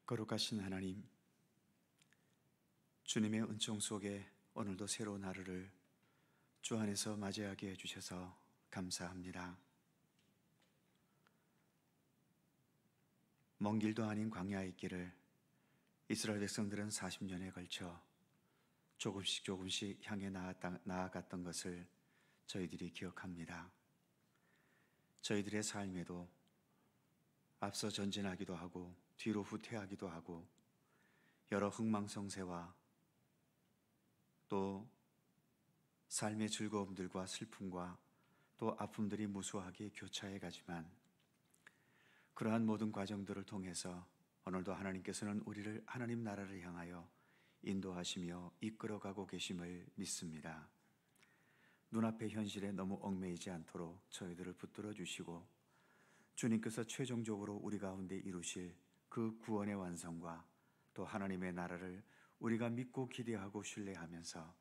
거룩하신 하나님, 주님의 은총 속에 오늘도 새로운 하루를 주 안에서 맞이하게 해주셔서 감사합니다. 먼 길도 아닌 광야의 길을 이스라엘 백성들은 40년에 걸쳐 조금씩 향해 나아갔던 것을 저희들이 기억합니다. 저희들의 삶에도 앞서 전진하기도 하고 뒤로 후퇴하기도 하고 여러 흥망성쇠와 또 삶의 즐거움들과 슬픔과 또 아픔들이 무수하게 교차해 가지만 그러한 모든 과정들을 통해서 오늘도 하나님께서는 우리를 하나님 나라를 향하여 인도하시며 이끌어가고 계심을 믿습니다. 눈앞의 현실에 너무 얽매이지 않도록 저희들을 붙들어 주시고 주님께서 최종적으로 우리 가운데 이루실 그 구원의 완성과 또 하나님의 나라를 우리가 믿고 기대하고 신뢰하면서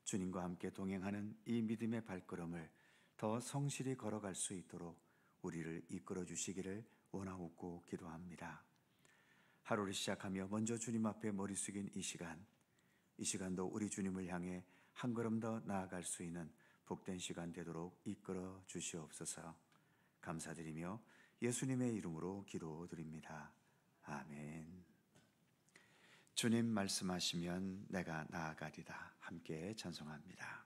주님과 함께 동행하는 이 믿음의 발걸음을 더 성실히 걸어갈 수 있도록 우리를 이끌어 주시기를 원하옵고 기도합니다. 하루를 시작하며 먼저 주님 앞에 머리 숙인 이 시간도 우리 주님을 향해 한 걸음 더 나아갈 수 있는 복된 시간 되도록 이끌어 주시옵소서. 감사드리며 예수님의 이름으로 기도드립니다. 아멘. 주님 말씀하시면 내가 나아가리다. 함께 찬송합니다.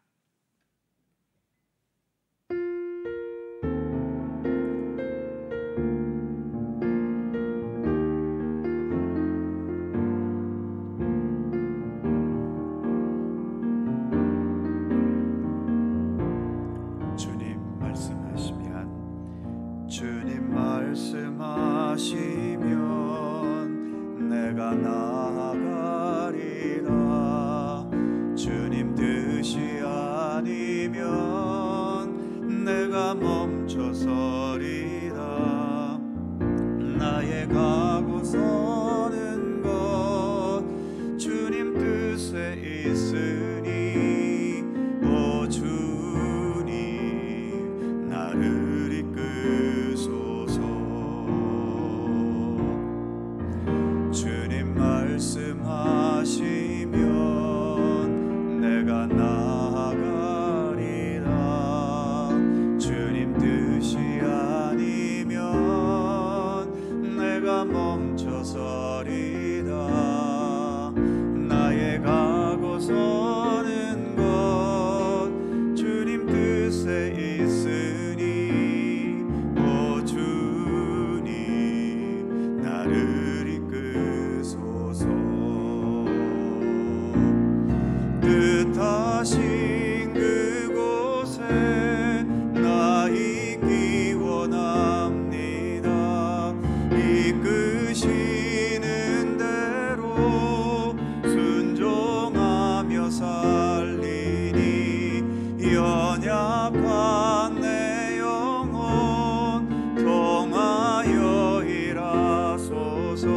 말씀하시면 내가 나아가리라. 주님 뜻이 아니면 내가 멈춰서리라. 나의 가고 서는 것 주님 뜻에 있으니 오 주님 나를 이끄소서. 말씀하시면 내가 나아가리라. 주님 뜻이 아니면 내가 멈춰서리라. 나의 가고 서는 것 주님 뜻에 있으니 오 주님 나를 뜻하신 그곳에 나 있기 원합니다. 이끄시는 대로 순종하며 살리니 연약한 내 영혼 통하여 일하소서.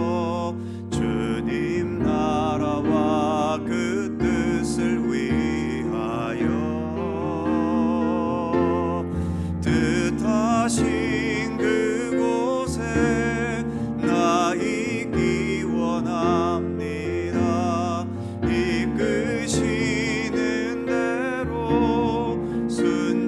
주님 나라와 그 뜻을 위하여 뜻하신 그곳에 나 있기 원합니다. 이끄시는 대로 순종하며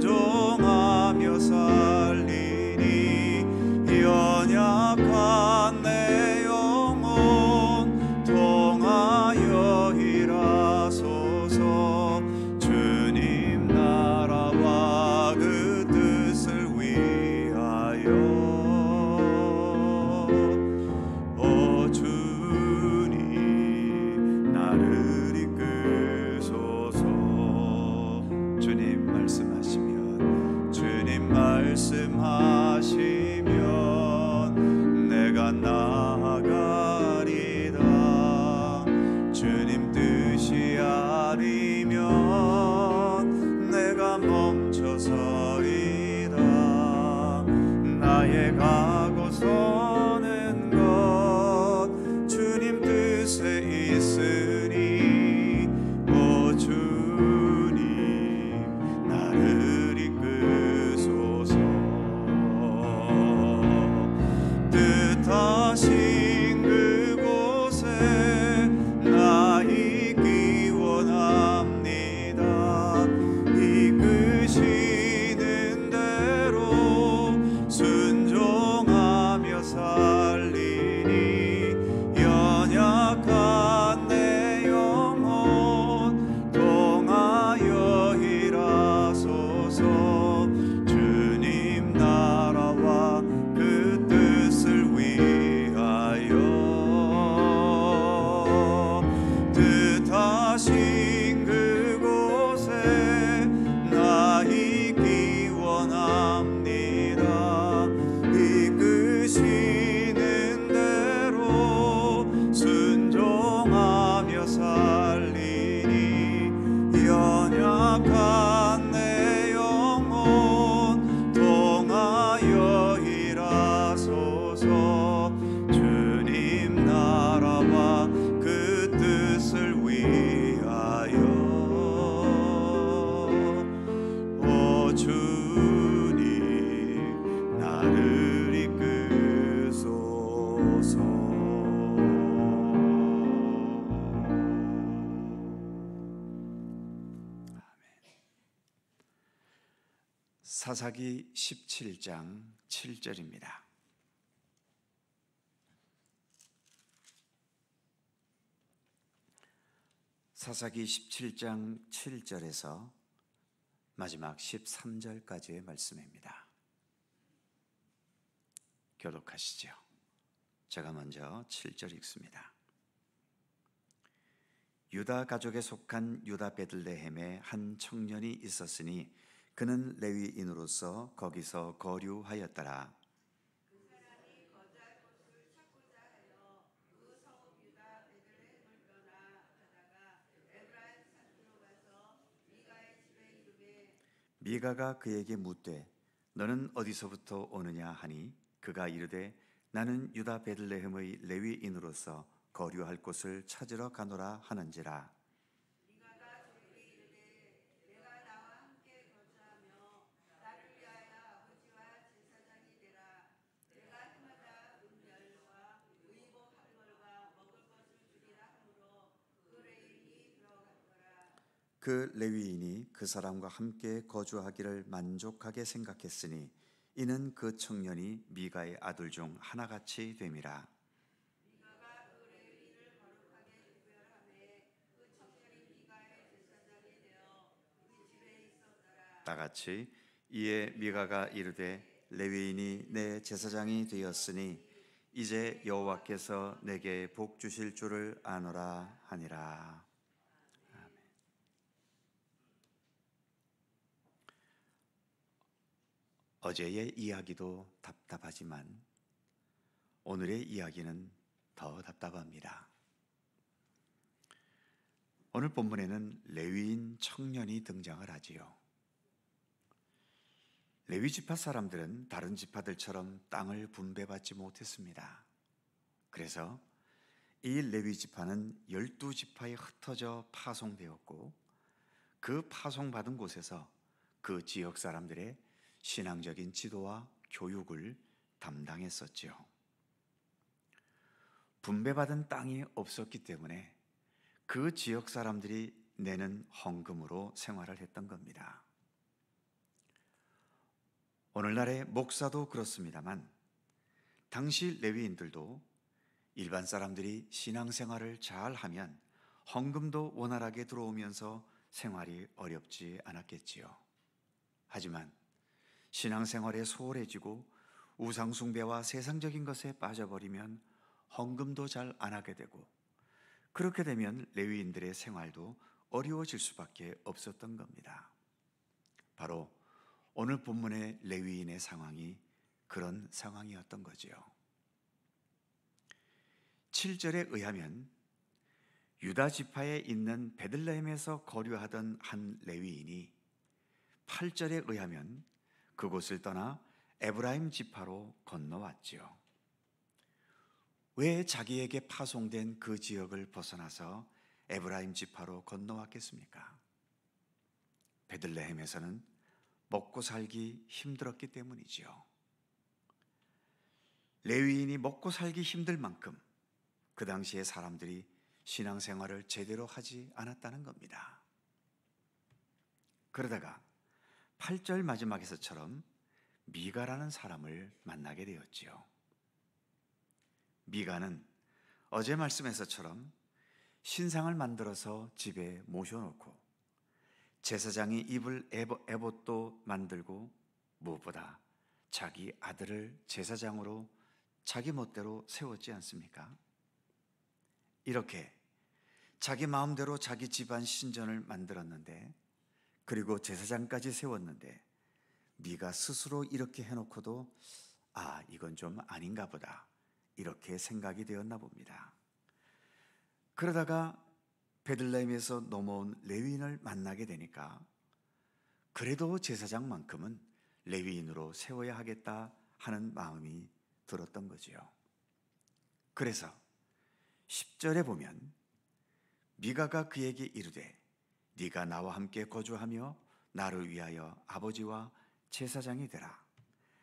악한 내 영혼 통하여 일하소서. 주님 나라와 그 뜻을 위하여 오 주님 나를 이끄소서. 사사기 17장 7절입니다. 사사기 17장 7절에서 마지막 13절까지의 말씀입니다. 교독하시죠. 제가 먼저 7절 읽습니다. 유다 가족에 속한 유다 베들레헴에 한 청년이 있었으니 그는 레위인으로서 거기서 거류하였더라. 그 사람이 거주할 곳을 찾고자 하여 그 성읍 유다 베들레헴을 떠나 가다가 에브라임 산으로 가서 미가의 집에 이르매 미가가 그에게 묻되 너는 어디서부터 오느냐 하니 그가 이르되 나는 유다 베들레헴의 레위인으로서 거류할 곳을 찾으러 가노라 하는지라. 미가가 저에게 이르되 내가 나와 함께 거주하며 나를 위하여 아버지와 제사장이 되라. 내가 해마다 은멸과 의복 한 벌과 먹을 것을 주리라 하므로 그 레위인이 들어갔더라. 그 레위인이 그 사람과 함께 거주하기를 만족하게 생각했으니 이는 그 청년이 미가의 아들 중 하나같이 됨이라. 미가가 그 레위인을 거룩하게 구별하매 그 청년이 미가의 제사장이 되어 그 집에 있었더라. 다 같이 이에 미가가 이르되 레위인이 내 제사장이 되었으니 이제 여호와께서 내게 복 주실 줄을 아노라 하니라. 어제의 이야기도 답답하지만 오늘의 이야기는 더 답답합니다. 오늘 본문에는 레위인 청년이 등장을 하지요. 레위 지파 사람들은 다른 지파들처럼 땅을 분배받지 못했습니다. 그래서 이 레위 지파는 12지파에 흩어져 파송되었고 그 파송받은 곳에서 그 지역 사람들의 신앙적인 지도와 교육을 담당했었지요. 분배받은 땅이 없었기 때문에 그 지역 사람들이 내는 헌금으로 생활을 했던 겁니다. 오늘날의 목사도 그렇습니다만 당시 레위인들도 일반 사람들이 신앙생활을 잘하면 헌금도 원활하게 들어오면서 생활이 어렵지 않았겠지요. 하지만 신앙생활에 소홀해지고 우상숭배와 세상적인 것에 빠져버리면 헌금도 잘 안 하게 되고 그렇게 되면 레위인들의 생활도 어려워질 수밖에 없었던 겁니다. 바로 오늘 본문의 레위인의 상황이 그런 상황이었던 거지요. 7절에 의하면 유다 지파에 있는 베들레헴에서 거류하던 한 레위인이 8절에 의하면 그곳을 떠나 에브라임 지파로 건너왔지요. 왜 자기에게 파송된 그 지역을 벗어나서 에브라임 지파로 건너왔겠습니까? 베들레헴에서는 먹고 살기 힘들었기 때문이지요. 레위인이 먹고 살기 힘들 만큼 그 당시에 사람들이 신앙생활을 제대로 하지 않았다는 겁니다. 그러다가 8절 마지막에서처럼 미가라는 사람을 만나게 되었지요. 미가는 어제 말씀에서처럼 신상을 만들어서 집에 모셔놓고 제사장이 입을 에봇도 만들고 무엇보다 자기 아들을 제사장으로 자기 멋대로 세웠지 않습니까? 이렇게 자기 마음대로 자기 집안 신전을 만들었는데 그리고 제사장까지 세웠는데 미가 스스로 이렇게 해놓고도 이건 좀 아닌가 보다 이렇게 생각이 되었나 봅니다. 그러다가 베들레헴에서 넘어온 레위인을 만나게 되니까 그래도 제사장만큼은 레위인으로 세워야 하겠다 하는 마음이 들었던 거지요. 그래서 10절에 보면 미가가 그에게 이르되 네가 나와 함께 거주하며 나를 위하여 아버지와 제사장이 되라.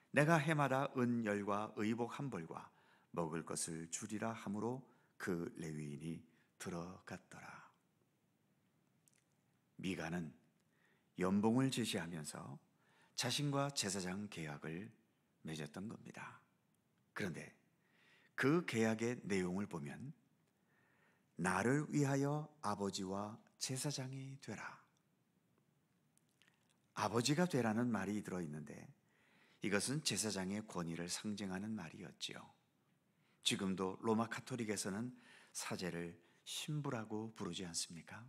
내가 해마다 은열과 의복 한 벌과 먹을 것을 주리라 하므로 그 레위인이 들어갔더라. 미가는 연봉을 제시하면서 자신과 제사장 계약을 맺었던 겁니다. 그런데 그 계약의 내용을 보면 나를 위하여 아버지와 제사장이 되라. 아버지가 되라는 말이 들어있는데 이것은 제사장의 권위를 상징하는 말이었지요. 지금도 로마 카톨릭에서는 사제를 신부라고 부르지 않습니까?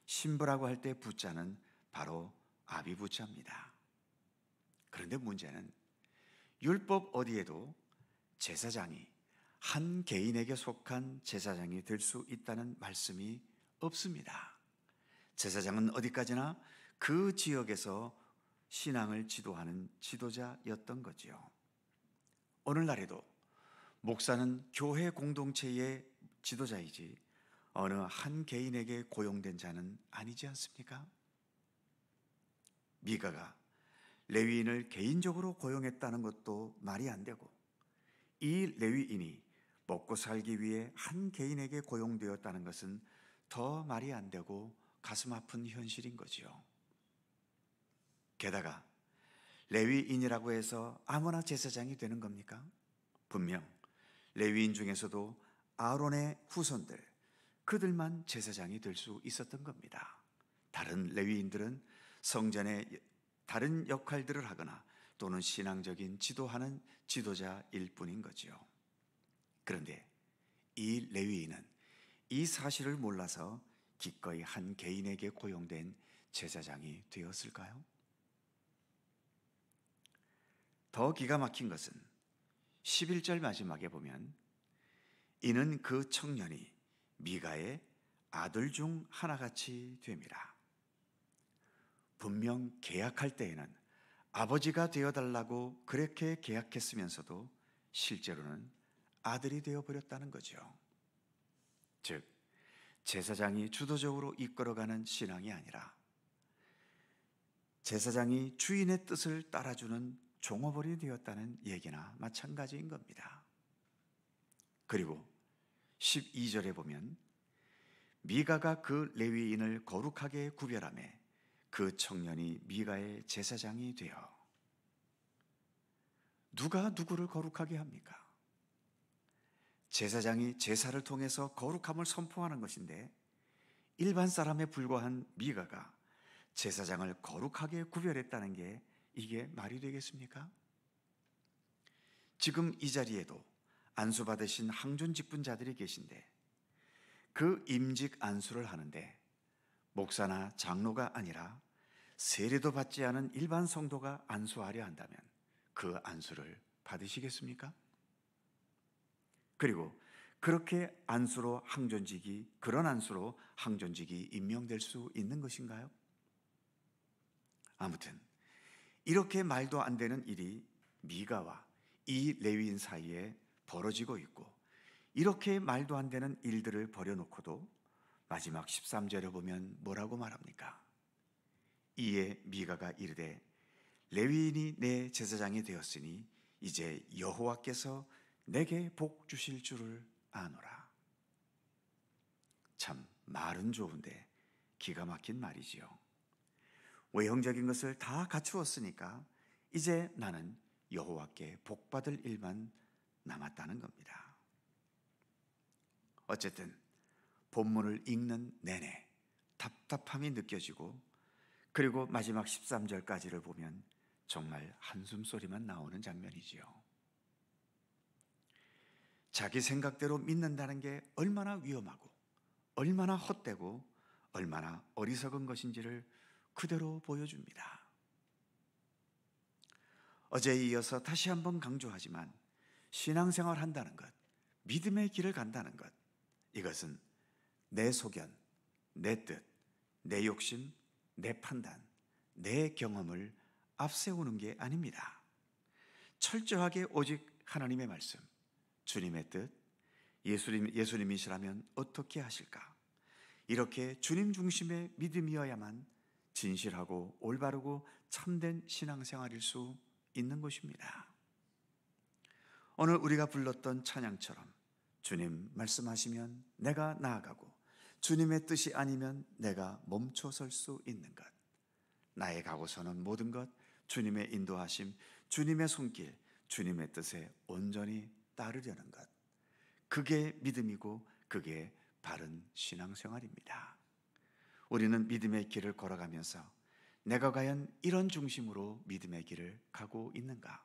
신부라고 할 때 부자는 바로 아비부자입니다. 그런데 문제는 율법 어디에도 제사장이 한 개인에게 속한 제사장이 될 수 있다는 말씀이 없습니다. 제사장은 어디까지나 그 지역에서 신앙을 지도하는 지도자였던 거지요. 오늘날에도 목사는 교회 공동체의 지도자이지 어느 한 개인에게 고용된 자는 아니지 않습니까? 미가가 레위인을 개인적으로 고용했다는 것도 말이 안 되고 이 레위인이 먹고 살기 위해 한 개인에게 고용되었다는 것은 더 말이 안 되고 가슴 아픈 현실인 거지요. 게다가 레위인이라고 해서 아무나 제사장이 되는 겁니까? 분명 레위인 중에서도 아론의 후손들, 그들만 제사장이 될 수 있었던 겁니다. 다른 레위인들은 성전에 다른 역할들을 하거나 또는 신앙적인 지도하는 지도자일 뿐인 거지요. 그런데 이 레위인은 이 사실을 몰라서 기꺼이 한 개인에게 고용된 제사장이 되었을까요? 더 기가 막힌 것은 11절 마지막에 보면 이는 그 청년이 미가의 아들 중 하나같이 됨이라. 분명 계약할 때에는 아버지가 되어달라고 그렇게 계약했으면서도 실제로는 아들이 되어버렸다는 거죠. 즉 제사장이 주도적으로 이끌어가는 신앙이 아니라 제사장이 주인의 뜻을 따라주는 종업원이 되었다는 얘기나 마찬가지인 겁니다. 그리고 12절에 보면 미가가 그 레위인을 거룩하게 구별하매 그 청년이 미가의 제사장이 되어. 누가 누구를 거룩하게 합니까? 제사장이 제사를 통해서 거룩함을 선포하는 것인데 일반 사람에 불과한 미가가 제사장을 거룩하게 구별했다는 게 이게 말이 되겠습니까? 지금 이 자리에도 안수 받으신 항존 직분자들이 계신데 그 임직 안수를 하는데 목사나 장로가 아니라 세례도 받지 않은 일반 성도가 안수하려 한다면 그 안수를 받으시겠습니까? 그리고 그렇게 안수로 그런 안수로 항존직이 임명될 수 있는 것인가요? 아무튼 이렇게 말도 안 되는 일이 미가와 이 레위인 사이에 벌어지고 있고 이렇게 말도 안 되는 일들을 벌여놓고도 마지막 13절에 보면 뭐라고 말합니까? 이에 미가가 이르되 레위인이 내 제사장이 되었으니 이제 여호와께서 내게 복 주실 줄을 아노라. 참 말은 좋은데 기가 막힌 말이지요. 외형적인 것을 다 갖추었으니까 이제 나는 여호와께 복 받을 일만 남았다는 겁니다. 어쨌든 본문을 읽는 내내 답답함이 느껴지고 그리고 마지막 13절까지를 보면 정말 한숨소리만 나오는 장면이지요. 자기 생각대로 믿는다는 게 얼마나 위험하고 얼마나 헛되고 얼마나 어리석은 것인지를 그대로 보여줍니다. 어제에 이어서 다시 한번 강조하지만 신앙생활 한다는 것, 믿음의 길을 간다는 것, 이것은 내 소견, 내 뜻, 내 욕심, 내 판단, 내 경험을 앞세우는 게 아닙니다. 철저하게 오직 하나님의 말씀, 주님의 뜻, 예수님이시라면 어떻게 하실까? 이렇게 주님 중심의 믿음이어야만 진실하고 올바르고 참된 신앙생활일 수 있는 것입니다. 오늘 우리가 불렀던 찬양처럼 주님 말씀하시면 내가 나아가고 주님의 뜻이 아니면 내가 멈춰설 수 있는 것, 나의 가고서는 모든 것, 주님의 인도하심, 주님의 손길, 주님의 뜻에 온전히 따르려는 것, 그게 믿음이고 그게 바른 신앙생활입니다. 우리는 믿음의 길을 걸어가면서 내가 과연 이런 중심으로 믿음의 길을 가고 있는가?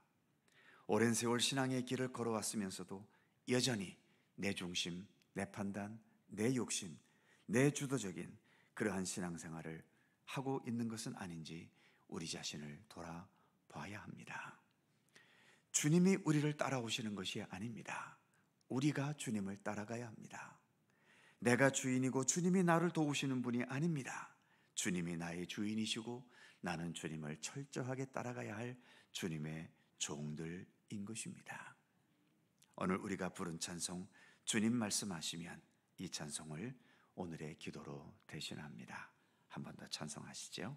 오랜 세월 신앙의 길을 걸어왔으면서도 여전히 내 중심, 내 판단, 내 욕심, 내 주도적인 그러한 신앙생활을 하고 있는 것은 아닌지 우리 자신을 돌아봐야 합니다. 주님이 우리를 따라오시는 것이 아닙니다. 우리가 주님을 따라가야 합니다. 내가 주인이고 주님이 나를 도우시는 분이 아닙니다. 주님이 나의 주인이시고 나는 주님을 철저하게 따라가야 할 주님의 종들인 것입니다. 오늘 우리가 부른 찬송, 주님 말씀하시면, 이 찬송을 오늘의 기도로 대신합니다. 한 번 더 찬송하시죠.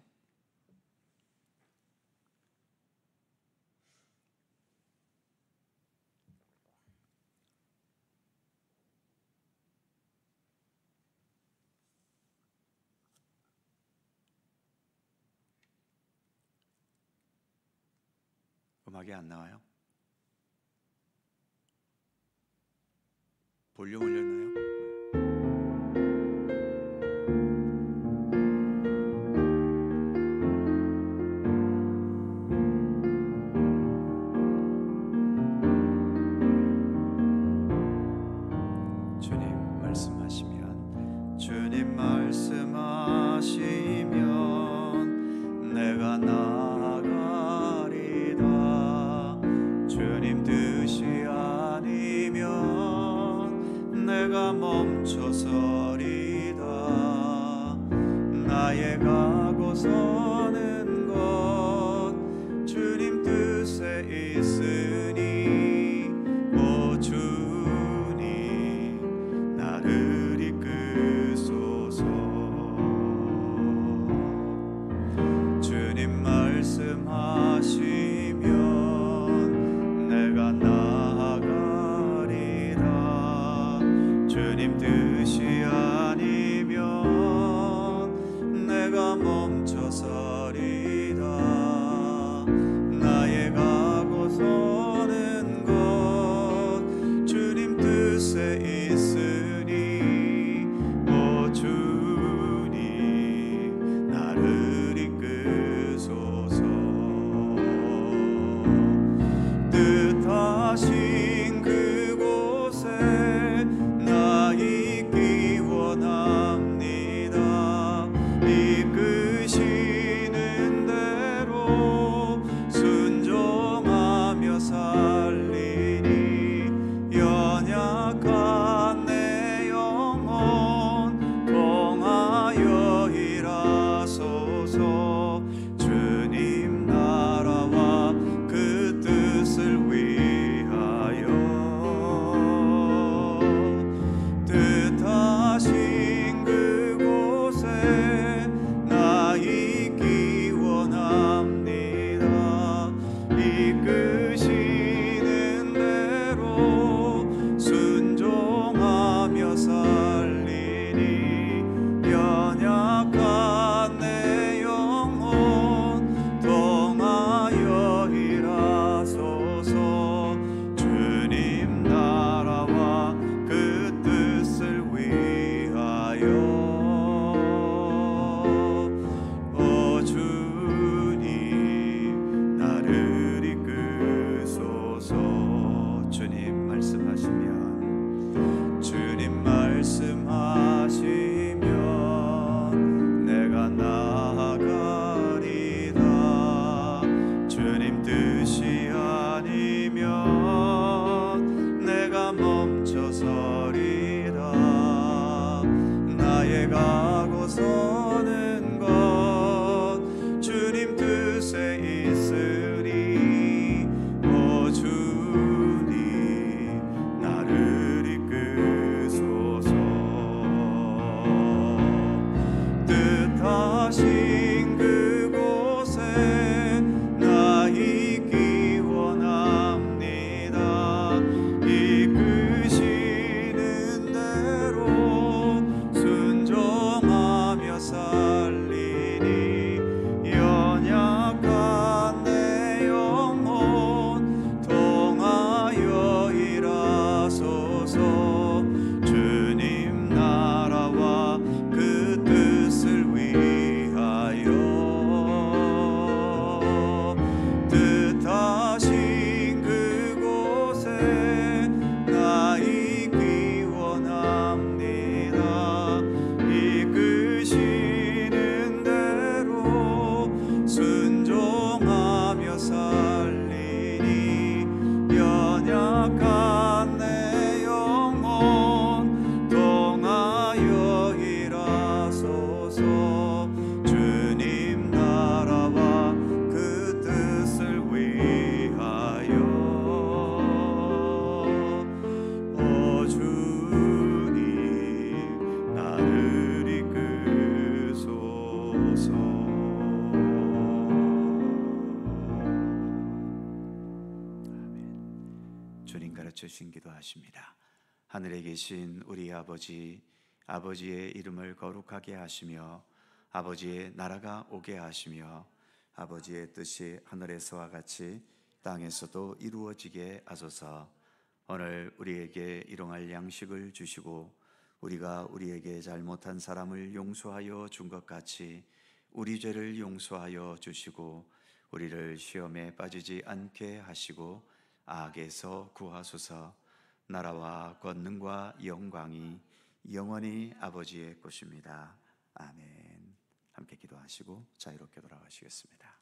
음악이 안 나와요? 볼륨 올렸나요? 주님 말씀하시면, 주님 말씀하시면 내가 나아가리다. 주님 뜻이 아니면 내가 멈춰서리다. 나의 가고 서는 것 주님 뜻에 있으니, 오 주님 나를 이끄소서. 주님 말씀하시면 내가 나아가리라. 주님 뜻이 아니면 내가 멈춰서리다. 나의 가고 서는 것 주님 뜻에 있으니, 오 주님 나를 이끄소서. 뜻하신 그곳에 나 있기 원합니다. 이끄시는 대로 순종하며 살리니, 연약한 내 영혼 통하여 일하소서. 주님 나라와 그 뜻을 위하여, 뜻하신 그곳에 나 있기 원합니다. 이끄시는 대로 순종하며 살리니, 연약한 내 영혼 신기도 하십니다. 하늘에 계신 우리 아버지, 아버지의 이름을 거룩하게 하시며 아버지의 나라가 오게 하시며 아버지의 뜻이 하늘에서와 같이 땅에서도 이루어지게 하소서. 오늘 우리에게 일용할 양식을 주시고 우리가 우리에게 잘못한 사람을 용서하여 준 것 같이 우리 죄를 용서하여 주시고 우리를 시험에 빠지지 않게 하시고 악에서 구하소서. 나라와 권능과 영광이 영원히 아버지의 것입니다. 아멘. 함께 기도하시고 자유롭게 돌아가시겠습니다.